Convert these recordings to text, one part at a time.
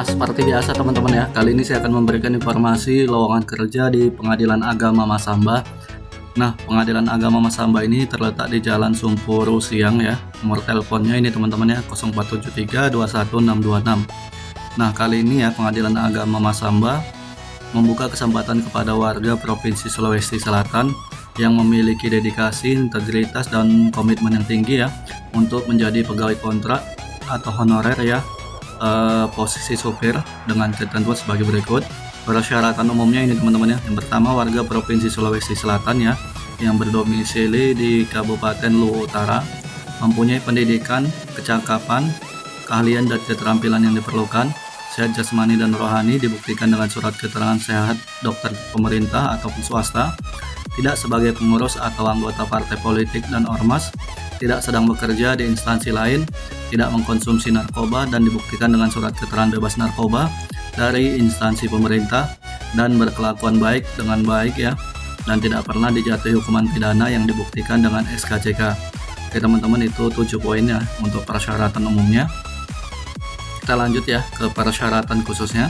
Nah, seperti biasa teman-teman ya, kali ini saya akan memberikan informasi lowongan kerja di Pengadilan Agama Masamba. Nah, Pengadilan Agama Masamba ini terletak di Jalan Simpurusiang ya. Nomor teleponnya ini teman-teman ya, 0473216626. Nah, kali ini ya Pengadilan Agama Masamba membuka kesempatan kepada warga Provinsi Sulawesi Selatan yang memiliki dedikasi, integritas, dan komitmen yang tinggi ya untuk menjadi pegawai kontrak atau honorer ya, posisi supir dengan ketentuan sebagai berikut. Persyaratan umumnya ini teman-teman ya. Yang pertama, warga Provinsi Sulawesi Selatan ya yang berdomisili di Kabupaten Luwu Utara, mempunyai pendidikan, kecakapan, keahlian dan keterampilan yang diperlukan, sehat jasmani dan rohani, dibuktikan dengan surat keterangan sehat dokter pemerintah ataupun swasta, tidak sebagai pengurus atau anggota partai politik dan ormas, tidak sedang bekerja di instansi lain, tidak mengkonsumsi narkoba dan dibuktikan dengan surat keterangan bebas narkoba dari instansi pemerintah, dan berkelakuan baik dengan baik ya, dan tidak pernah dijatuhi hukuman pidana yang dibuktikan dengan SKCK. Oke teman-teman, itu 7 poin ya untuk persyaratan umumnya. Kita lanjut ya ke persyaratan khususnya.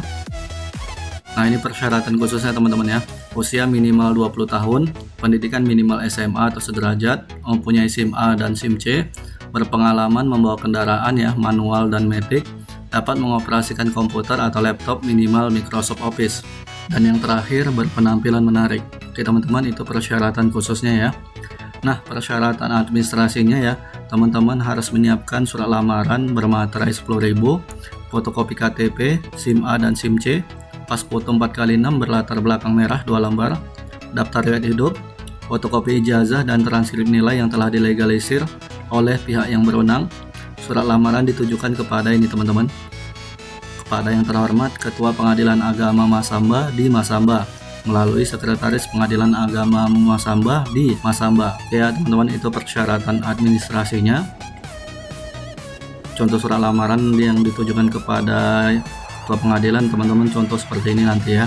Nah, ini persyaratan khususnya teman-teman ya. Usia minimal 20 tahun, pendidikan minimal SMA atau sederajat, mempunyai SIM A dan SIM C, berpengalaman membawa kendaraan ya, manual dan matic, dapat mengoperasikan komputer atau laptop minimal Microsoft Office, dan yang terakhir berpenampilan menarik. Oke teman-teman, itu persyaratan khususnya ya. Nah, persyaratan administrasinya ya, teman-teman harus menyiapkan surat lamaran bermaterai 10.000, fotokopi KTP, SIM A dan SIM C, pas foto 4x6 berlatar belakang merah 2 lembar, daftar riwayat hidup, fotokopi ijazah dan transkrip nilai yang telah dilegalisir oleh pihak yang berwenang. Surat lamaran ditujukan kepada ini teman-teman, kepada yang terhormat Ketua Pengadilan Agama Masamba di Masamba, melalui Sekretaris Pengadilan Agama Masamba di Masamba. Ya teman-teman, itu persyaratan administrasinya. Contoh surat lamaran yang ditujukan kepada Ketua Pengadilan teman-teman, contoh seperti ini nanti ya.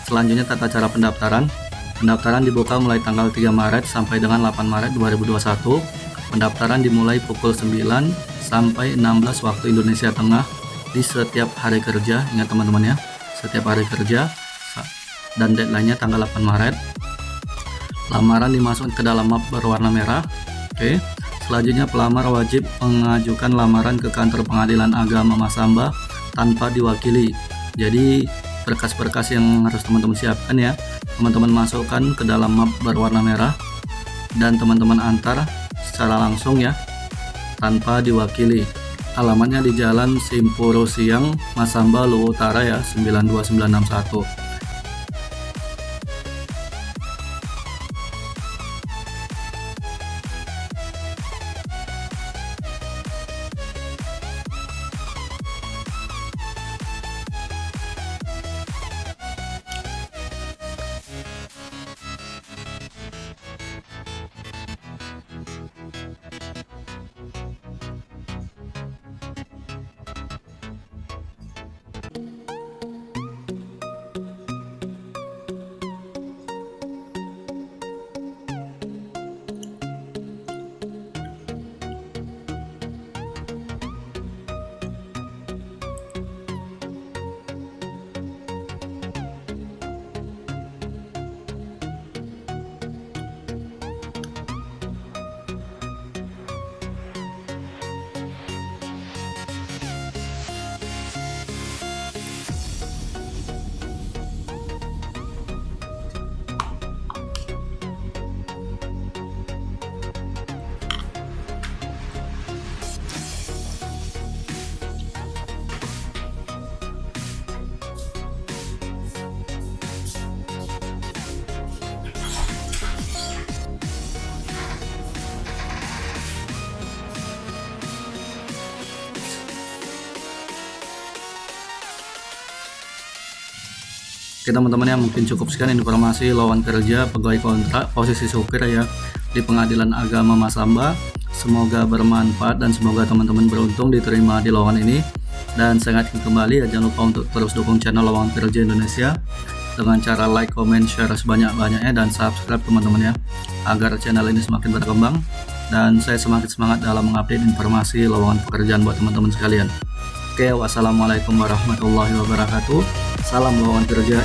Selanjutnya tata cara pendaftaran. Pendaftaran dibuka mulai tanggal 3 Maret sampai dengan 8 Maret 2021. Pendaftaran dimulai pukul 9 sampai 16 waktu Indonesia Tengah di setiap hari kerja. Ingat teman-teman ya, setiap hari kerja, dan deadline-nya tanggal 8 Maret. Lamaran dimasukkan ke dalam map berwarna merah. Oke. Selanjutnya pelamar wajib mengajukan lamaran ke kantor Pengadilan Agama Masamba tanpa diwakili. Jadi berkas-berkas yang harus teman-teman siapkan ya, teman-teman masukkan ke dalam map berwarna merah, dan teman-teman antar secara langsung ya, tanpa diwakili. Alamatnya di Jalan Simpurusiang Masamba Luwu Utara ya, 92961. Oke teman-teman ya, mungkin cukup sekian informasi lowongan kerja pegawai kontrak posisi supir ya di Pengadilan Agama Masamba. Semoga bermanfaat dan semoga teman-teman beruntung diterima di lowongan ini. Dan saya ingatkan kembali ya, jangan lupa untuk terus dukung channel Lowongan Kerja Indonesia dengan cara like, comment, share sebanyak-banyaknya, dan subscribe teman-teman ya, agar channel ini semakin berkembang dan saya semakin semangat dalam mengupdate informasi lowongan pekerjaan buat teman-teman sekalian. Oke, wassalamualaikum warahmatullahi wabarakatuh. Salam lowongan kerja.